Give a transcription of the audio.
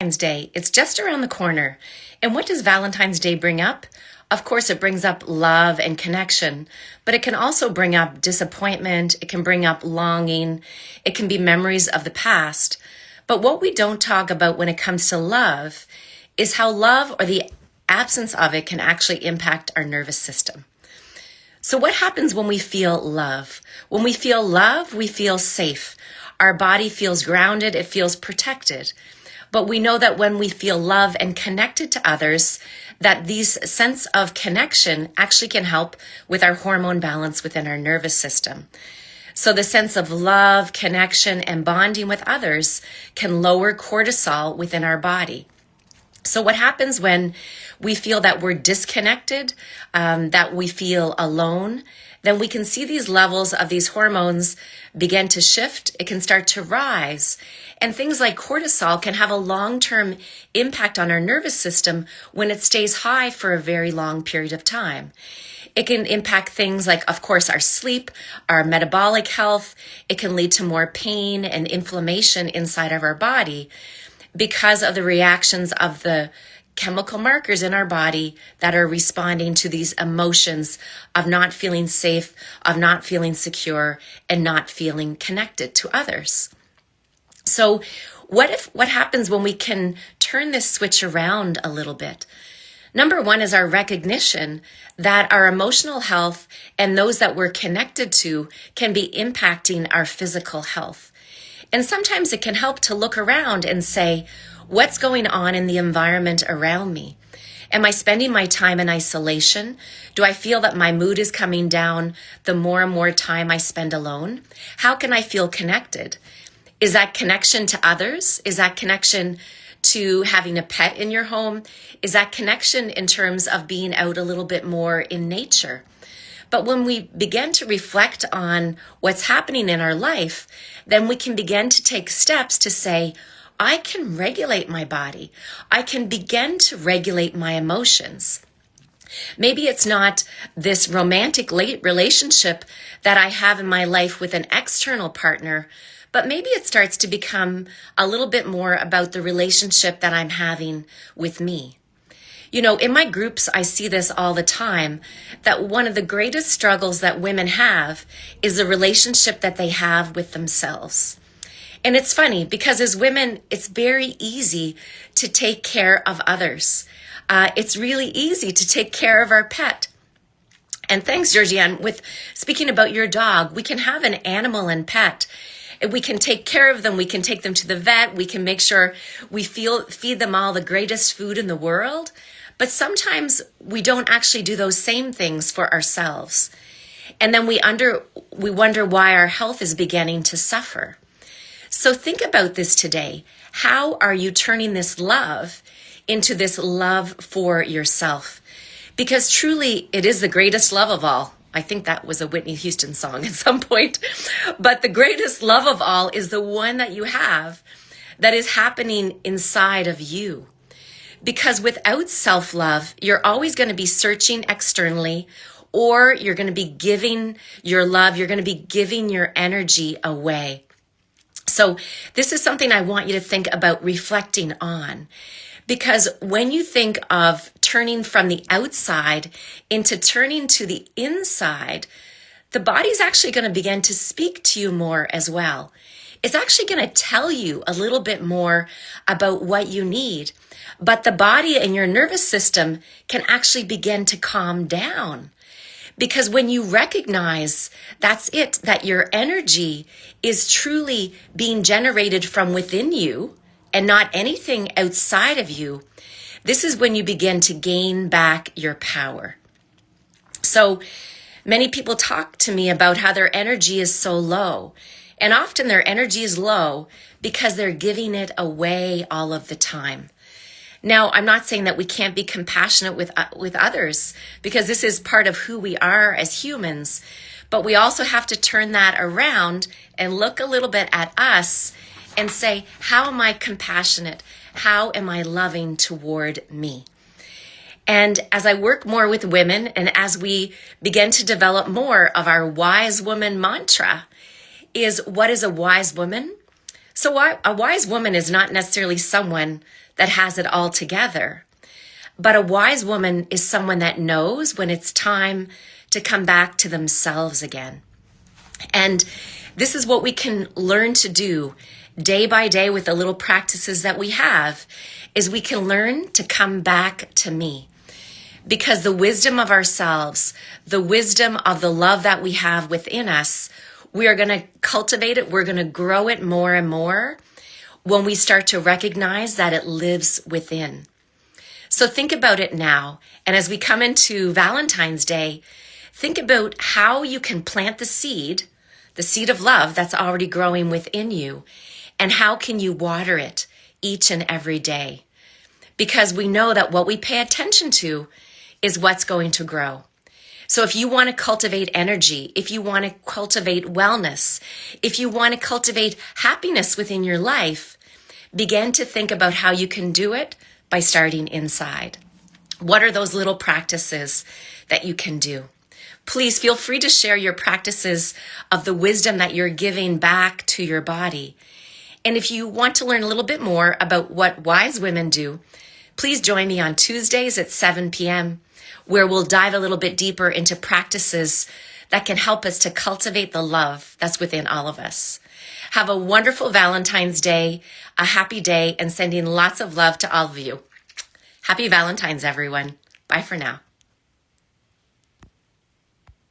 Valentine's Day. It's just around the corner. And what does Valentine's Day bring up? Of course, it brings up love and connection, but it can also bring up disappointment. It can bring up longing. It can be memories of the past. But what we don't talk about when it comes to love is how love or the absence of it can actually impact our nervous system. So what happens when we feel love? When we feel love, we feel safe. Our body feels grounded. It feels protected. But we know that when we feel love and connected to others, that these sense of connection actually can help with our hormone balance within our nervous system. So the sense of love, connection, and bonding with others can lower cortisol within our body. So what happens when we feel that we're disconnected, that we feel alone, then we can see these levels of these hormones begin to shift. It can start to rise. And things like cortisol can have a long-term impact on our nervous system when it stays high for a very long period of time. It can impact things like, of course, our sleep, our metabolic health. It can lead to more pain and inflammation inside of our body because of the reactions of the chemical markers in our body that are responding to these emotions of not feeling safe, of not feeling secure, and not feeling connected to others. So what happens when we can turn this switch around a little bit? Number one is our recognition that our emotional health and those that we're connected to can be impacting our physical health. And sometimes it can help to look around and say, what's going on in the environment around me? Am I spending my time in isolation? Do I feel that my mood is coming down the more and more time I spend alone? How can I feel connected? Is that connection to others? Is that connection to having a pet in your home? Is that connection in terms of being out a little bit more in nature? But when we begin to reflect on what's happening in our life, then we can begin to take steps to say, I can regulate my body. I can begin to regulate my emotions. Maybe it's not this romantic relationship that I have in my life with an external partner, but maybe it starts to become a little bit more about the relationship that I'm having with me. You know, in my groups, I see this all the time, that one of the greatest struggles that women have is the relationship that they have with themselves. And it's funny because as women, it's very easy to take care of others. It's really easy to take care of our pet. And thanks, Georgianne. With speaking about your dog, we can have an animal and pet. We can take care of them. We can take them to the vet. We can make sure we feed them all the greatest food in the world. But sometimes we don't actually do those same things for ourselves. And then we wonder why our health is beginning to suffer. So think about this today. How are you turning this love into this love for yourself? Because truly, it is the greatest love of all. I think that was a Whitney Houston song at some point. But the greatest love of all is the one that you have that is happening inside of you. Because without self-love, you're always going to be searching externally, or you're going to be giving your love, you're going to be giving your energy away. So this is something I want you to think about reflecting on, because when you think of turning from the outside into turning to the inside, the body's actually going to begin to speak to you more as well. It's actually going to tell you a little bit more about what you need, but the body and your nervous system can actually begin to calm down. Because when you recognize that's it, that your energy is truly being generated from within you and not anything outside of you, this is when you begin to gain back your power. So many people talk to me about how their energy is so low. And often their energy is low because they're giving it away all of the time. Now, I'm not saying that we can't be compassionate with others, because this is part of who we are as humans. But we also have to turn that around and look a little bit at us and say, how am I compassionate? How am I loving toward me? And as I work more with women and as we begin to develop more of our wise woman mantra, is what is a wise woman? So a wise woman is not necessarily someone that has it all together. But a wise woman is someone that knows when it's time to come back to themselves again. And this is what we can learn to do day by day with the little practices that we have, is we can learn to come back to me. Because the wisdom of ourselves, the wisdom of the love that we have within us, we are going to cultivate it. We're going to grow it more and more when we start to recognize that it lives within. So think about it now. And as we come into Valentine's Day, think about how you can plant the seed of love that's already growing within you, and how can you water it each and every day? Because we know that what we pay attention to is what's going to grow. So if you want to cultivate energy, if you want to cultivate wellness, if you want to cultivate happiness within your life, begin to think about how you can do it by starting inside. What are those little practices that you can do? Please feel free to share your practices of the wisdom that you're giving back to your body. And if you want to learn a little bit more about what wise women do, please join me on Tuesdays at 7 p.m., where we'll dive a little bit deeper into practices that can help us to cultivate the love that's within all of us. Have a wonderful Valentine's Day, a happy day, and sending lots of love to all of you. Happy Valentine's, everyone. Bye for now.